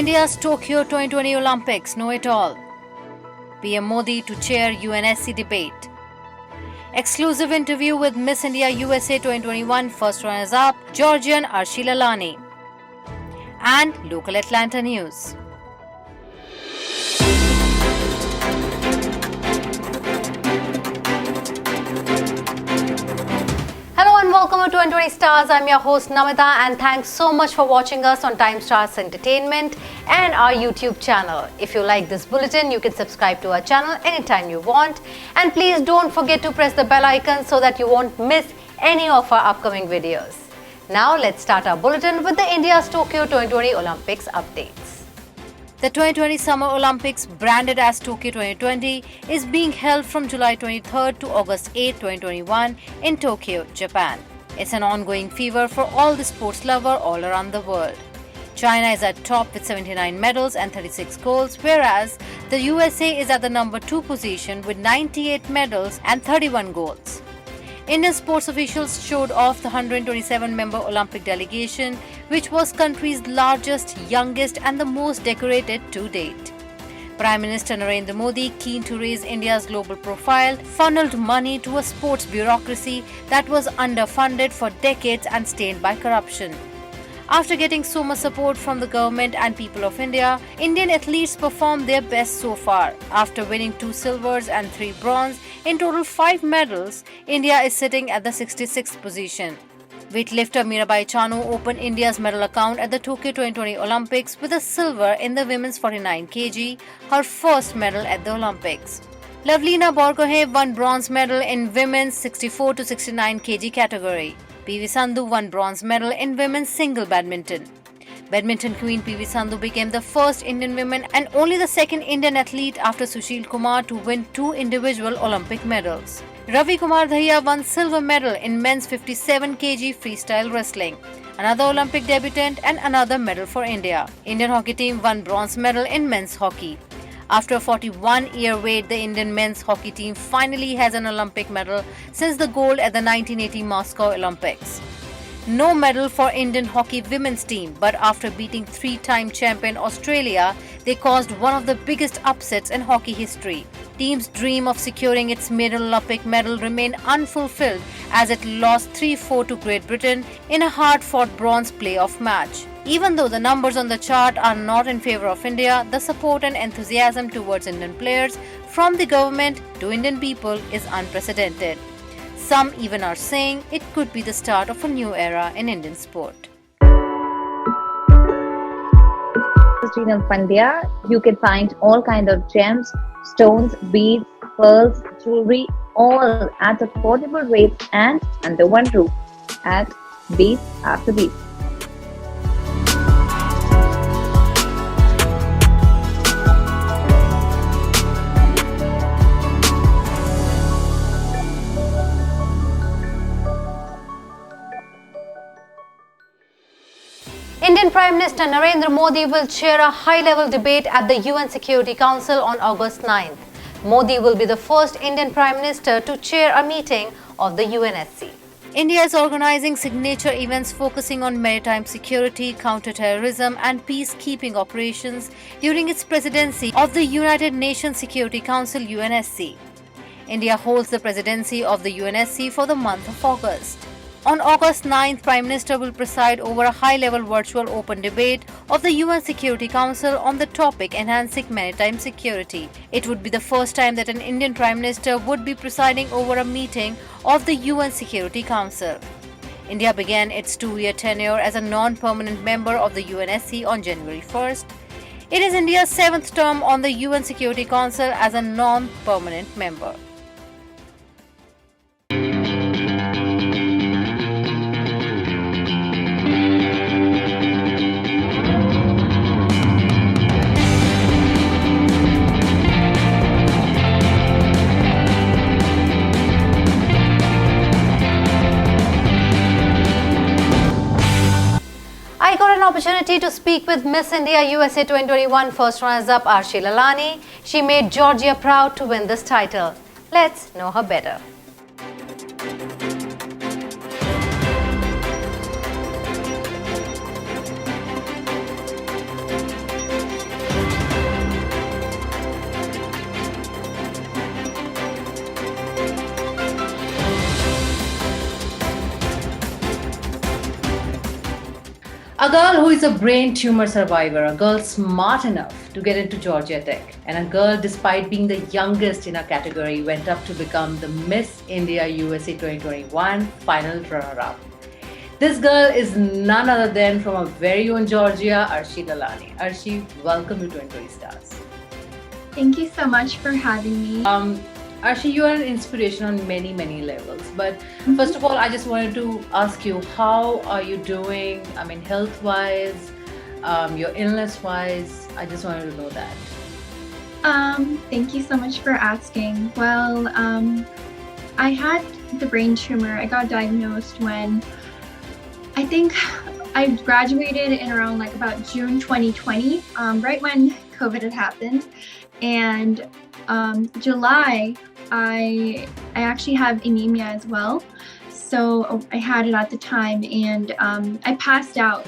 India's Tokyo 2020 Olympics, know it all. PM Modi to chair UNSC debate. Exclusive interview with Miss India USA 2021 first runners-up Georgian Arshni Lalani. And local Atlanta news. Hello and welcome to 2020 Stars. I'm your host Namita and thanks so much for watching us on Time Stars Entertainment and our YouTube channel. If you like this bulletin, you can subscribe to our channel anytime you want. And please don't forget to press the bell icon so that you won't miss any of our upcoming videos. Now let's start our bulletin with the India's Tokyo 2020 Olympics updates. The 2020 Summer Olympics, branded as Tokyo 2020, is being held from July 23rd to August 8, 2021 in Tokyo, Japan. It's an ongoing fever for all the sports lovers all around the world. China is at top with 79 medals and 36 golds, whereas the USA is at the number 2 position with 98 medals and 31 golds. Indian sports officials showed off the 127-member Olympic delegation, which was country's largest, youngest and the most decorated to date. Prime Minister Narendra Modi, keen to raise India's global profile, funneled money to a sports bureaucracy that was underfunded for decades and stained by corruption. After getting so much support from the government and people of India, Indian athletes performed their best so far. After winning 2 silvers and 3 bronze, in total 5 medals, India is sitting at the 66th position. Weightlifter Mirabai Chanu opened India's medal account at the Tokyo 2020 Olympics with a silver in the women's 49 kg, her first medal at the Olympics. Lavlina Borgohain won bronze medal in women's 64 to 69 kg category. PV Sandhu won bronze medal in women's single badminton. Badminton queen PV Sandhu became the first Indian woman and only the second Indian athlete after Sushil Kumar to win 2 individual Olympic medals. Ravi Kumar Dahiya won silver medal in men's 57 kg freestyle wrestling, another Olympic debutant and another medal for India. Indian hockey team won bronze medal in men's hockey. After a 41-year wait, the Indian men's hockey team finally has an Olympic medal since the gold at the 1980 Moscow Olympics. No medal for Indian hockey women's team, but after beating 3-time champion Australia, they caused one of the biggest upsets in hockey history. Team's dream of securing its maiden Olympic medal remained unfulfilled as it lost 3-4 to Great Britain in a hard-fought bronze playoff match. Even though the numbers on the chart are not in favor of India, the support and enthusiasm towards Indian players from the government to Indian people is unprecedented. Some even are saying it could be the start of a new era in Indian sport. In Pandya, you can find all kinds of gems, stones, beads, pearls, jewelry, all at affordable rates and under one roof at Beats After Beats. Indian Prime Minister Narendra Modi will chair a high-level debate at the UN Security Council on August 9th. Modi will be the first Indian Prime Minister to chair a meeting of the UNSC. India is organizing signature events focusing on maritime security, counter-terrorism and peacekeeping operations during its presidency of the United Nations Security Council UNSC. India holds the presidency of the UNSC for the month of August. On August 9th, Prime Minister will preside over a high-level virtual open debate of the UN Security Council on the topic enhancing maritime security. It would be the first time that an Indian Prime Minister would be presiding over a meeting of the UN Security Council. India began its 2-year tenure as a non-permanent member of the UNSC on January 1st. It is India's 7th term on the UN Security Council as a non-permanent member. I got an opportunity to speak with Miss India USA 2021 first runners-up Arshni Lalani. She made Georgia proud to win this title. Let's know her better. A girl who is a brain tumor survivor, a girl smart enough to get into Georgia Tech, and a girl, despite being the youngest in her category, went up to become the Miss India USA 2021 final runner-up. This girl is none other than from our very own Georgia, Arshni Lalani. Arshni, welcome to 2020 Stars. Thank you so much for having me. Arshni, you are an inspiration on many, many levels. But first of all, I just wanted to ask you, how are you doing? I mean, health-wise, your illness-wise. I just wanted to know that. Thank you so much for asking. Well, I had the brain tumor. I got diagnosed when I think I graduated in around like about June 2020, right when COVID had happened. And July, I actually have anemia as well. So I had it at the time, and I passed out.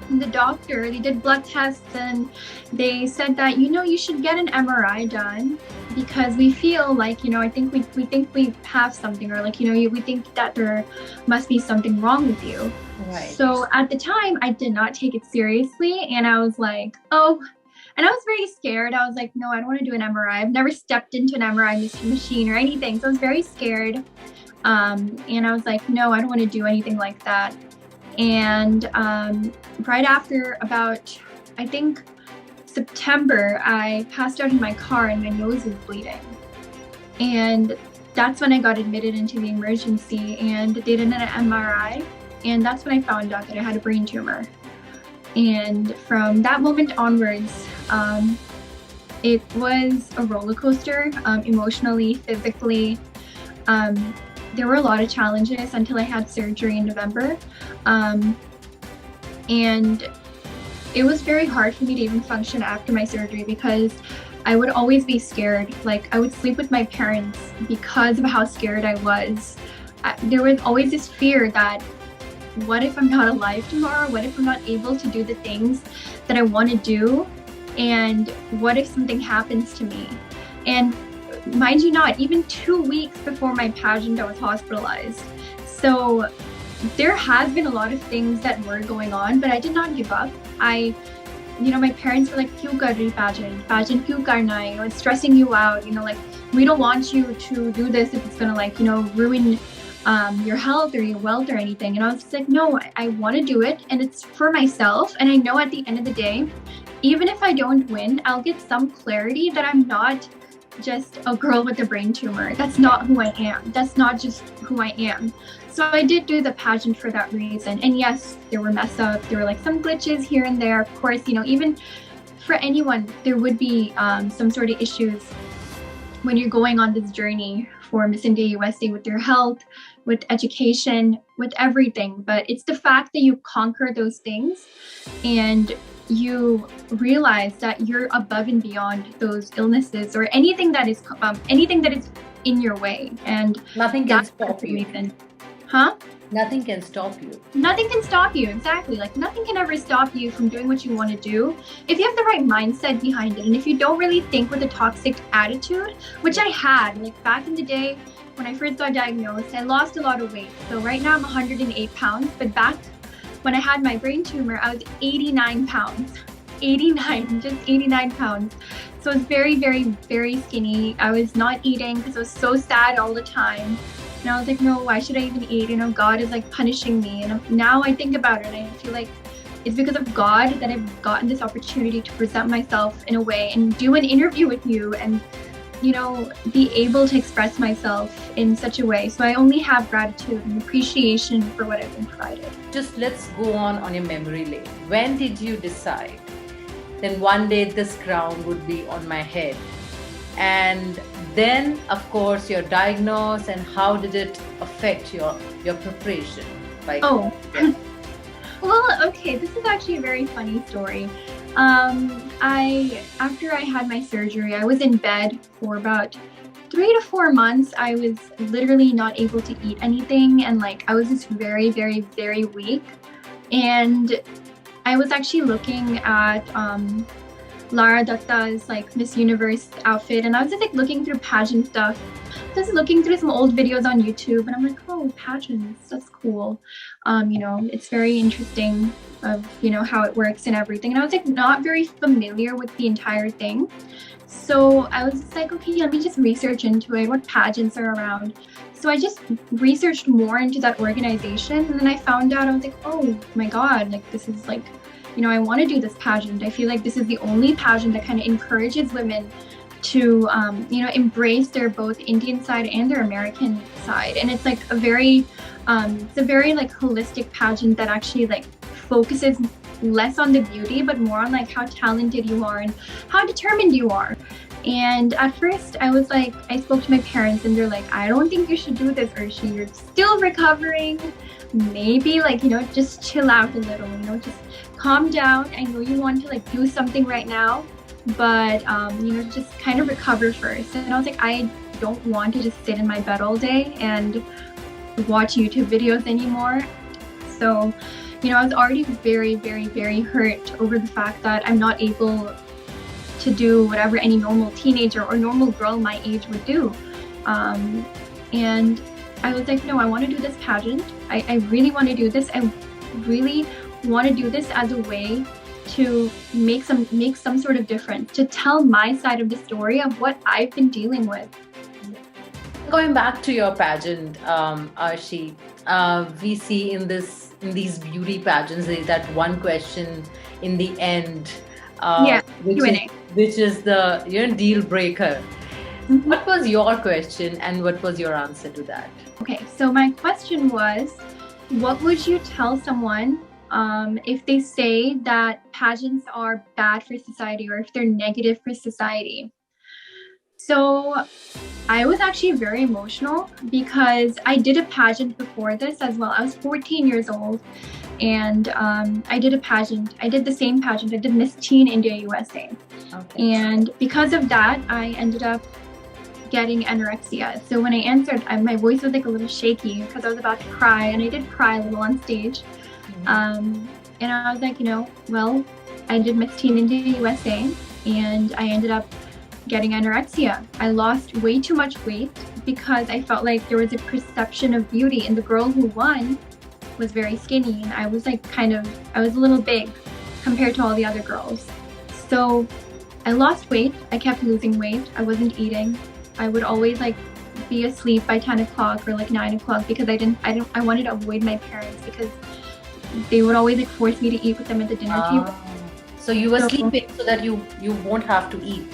And the doctor, they did blood tests, and they said that, you should get an MRI done because we feel like, I think we think we have something, or like, we think that there must be something wrong with you. Right. So at the time, I did not take it seriously, and I was like, oh. And I was very scared. I was like, no, I don't want to do an MRI. I've never stepped into an MRI machine or anything. So I was very scared. And I was like, no, I don't want to do anything like that. And right after about, I think, September, I passed out in my car and my nose was bleeding. And that's when I got admitted into the emergency, and they did an MRI. And that's when I found out that I had a brain tumor. And from that moment onwards, it was a roller coaster, emotionally, physically. There were a lot of challenges until I had surgery in November. And it was very hard for me to even function after my surgery because I would always be scared. Like, I would sleep with my parents because of how scared I was. There was always this fear that, what if I'm not alive tomorrow? What if I'm not able to do the things that I want to do? And what if something happens to me? And mind you not, even 2 weeks before my pageant, I was hospitalized. So there has been a lot of things that were going on, but I did not give up. My parents were like, "Kyun kar rahi pageant? Pageant kyun karna hai? It's stressing you out. Like, we don't want you to do this if it's gonna ruin your health or your wealth or anything." And I was just like, no, I want to do it, and it's for myself. And I know at the end of the day, even if I don't win, I'll get some clarity that I'm not just a girl with a brain tumor. That's not who I am. That's not just who I am. So I did do the pageant for that reason. And yes, there were mess ups. There were like some glitches here and there. Of course, even for anyone, there would be some sort of issues when you're going on this journey for Miss India USA with your health, with education, with everything. But it's the fact that you conquer those things and you realize that you're above and beyond those illnesses or anything that is in your way. And nothing can stop you. Reason. Huh? Nothing can stop you. Nothing can stop you, exactly. Like, nothing can ever stop you from doing what you want to do if you have the right mindset behind it. And if you don't really think with a toxic attitude, which I had, like back in the day when I first got diagnosed, I lost a lot of weight. So right now I'm 108 pounds, but back when I had my brain tumor, I was 89 pounds. 89 pounds. So I was very, very, very skinny. I was not eating because I was so sad all the time. And I was like, no, why should I even eat? God is like punishing me. And now I think about it, and I feel like it's because of God that I've gotten this opportunity to present myself in a way and do an interview with you and, be able to express myself in such a way. So I only have gratitude and appreciation for what I've been provided. Just let's go on your memory lane. When did you decide then one day this crown would be on my head? And then, of course, you're diagnosed, and how did it affect your preparation? Well, okay, this is actually a very funny story. After I had my surgery, I was in bed for about 3 to 4 months. I was literally not able to eat anything, and I was just very, very, very weak. And I was actually looking at Lara Datta's Miss Universe outfit, and I was just looking through pageant stuff. Just looking through some old videos on YouTube, and I'm like, oh, pageants, that's cool. It's very interesting. of how it works and everything. And I was like not very familiar with the entire thing. So I was just like, okay, let me just research into it, what pageants are around. So I just researched more into that organization, and then I found out, I was like, oh my God, like this is like, I want to do this pageant. I feel like this is the only pageant that kind of encourages women to, embrace their both Indian side and their American side. And it's like a very like holistic pageant that actually like focuses less on the beauty, but more on like how talented you are and how determined you are. And at first I was like, I spoke to my parents and they're like, I don't think you should do this, Arshni. You're still recovering. Maybe like, just chill out a little, just calm down. I know you want to like do something right now, but just kind of recover first. And I was like, I don't want to just sit in my bed all day and watch YouTube videos anymore. So I was already very, very, very hurt over the fact that I'm not able to do whatever any normal teenager or normal girl my age would do. And I was like, no, I want to do this pageant. I really want to do this. I really want to do this as a way to make some sort of difference, to tell my side of the story of what I've been dealing with. Going back to your pageant, Arshni, we see in these beauty pageants there is that one question in the end, which is the deal breaker. Mm-hmm. What was your question and what was your answer to that? Okay, so my question was, what would you tell someone if they say that pageants are bad for society or if they're negative for society? So I was actually very emotional because I did a pageant before this as well. I was 14 years old and I did a pageant. I did the same pageant. I did Miss Teen India USA. Okay. And because of that, I ended up getting anorexia. So when I answered, my voice was like a little shaky because I was about to cry, and I did cry a little on stage. And I was like, well, I did Miss Teen India USA and I ended up getting anorexia. I lost way too much weight because I felt like there was a perception of beauty, and the girl who won was very skinny, and I was like I was a little big compared to all the other girls. So I lost weight. I kept losing weight. I wasn't eating. I would always like be asleep by 10 o'clock or like 9 o'clock because I wanted to avoid my parents because they would always like force me to eat with them at the dinner table. So you were sleeping so that you won't have to eat.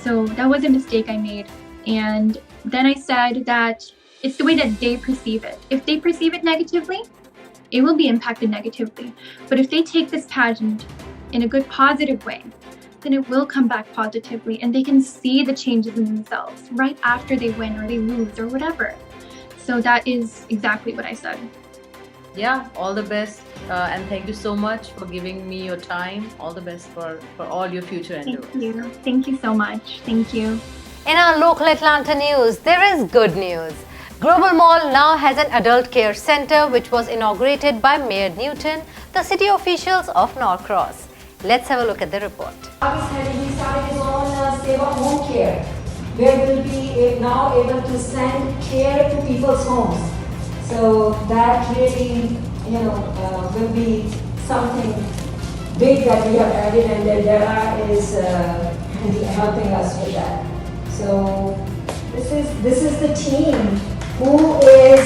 So that was a mistake I made. And then I said that it's the way that they perceive it. If they perceive it negatively, it will be impacted negatively. But if they take this pageant in a good positive way, then it will come back positively and they can see the changes in themselves right after they win or they lose or whatever. So that is exactly what I said. Yeah, all the best. And thank you so much for giving me your time. All the best for all your future endeavors. Thank you. Thank you so much. Thank you. In our local Atlanta news, there is good news. Global Mall now has an adult care center which was inaugurated by Mayor Newton, the city officials of Norcross. Let's have a look at the report. He started his own Seva home care, where we'll be now able to send care to people's homes. So that really, will be something big that we have added, and Dara is helping us with that. So this is the team who is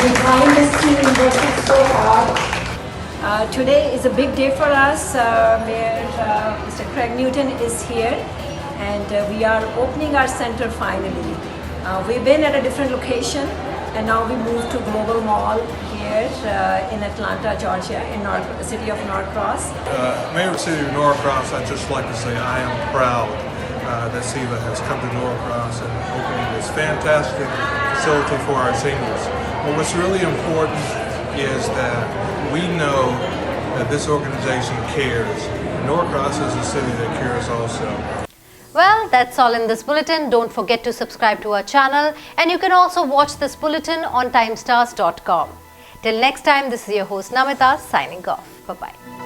behind the scenes working so hard. Today is a big day for us. Mayor Mr. Craig Newton is here, and we are opening our center finally. We've been at a different location, and now we moved to Global Mall here in Atlanta, Georgia, in the city of Norcross. Mayor of the City of Norcross, I'd just like to say I am proud that Seva has come to Norcross and opening this fantastic facility for our seniors. But what's really important is that we know that this organization cares. Norcross is a city that cares also. Well, that's all in this bulletin. Don't forget to subscribe to our channel, and you can also watch this bulletin on timestars.com. Till next time, this is your host Namita signing off. Bye-bye.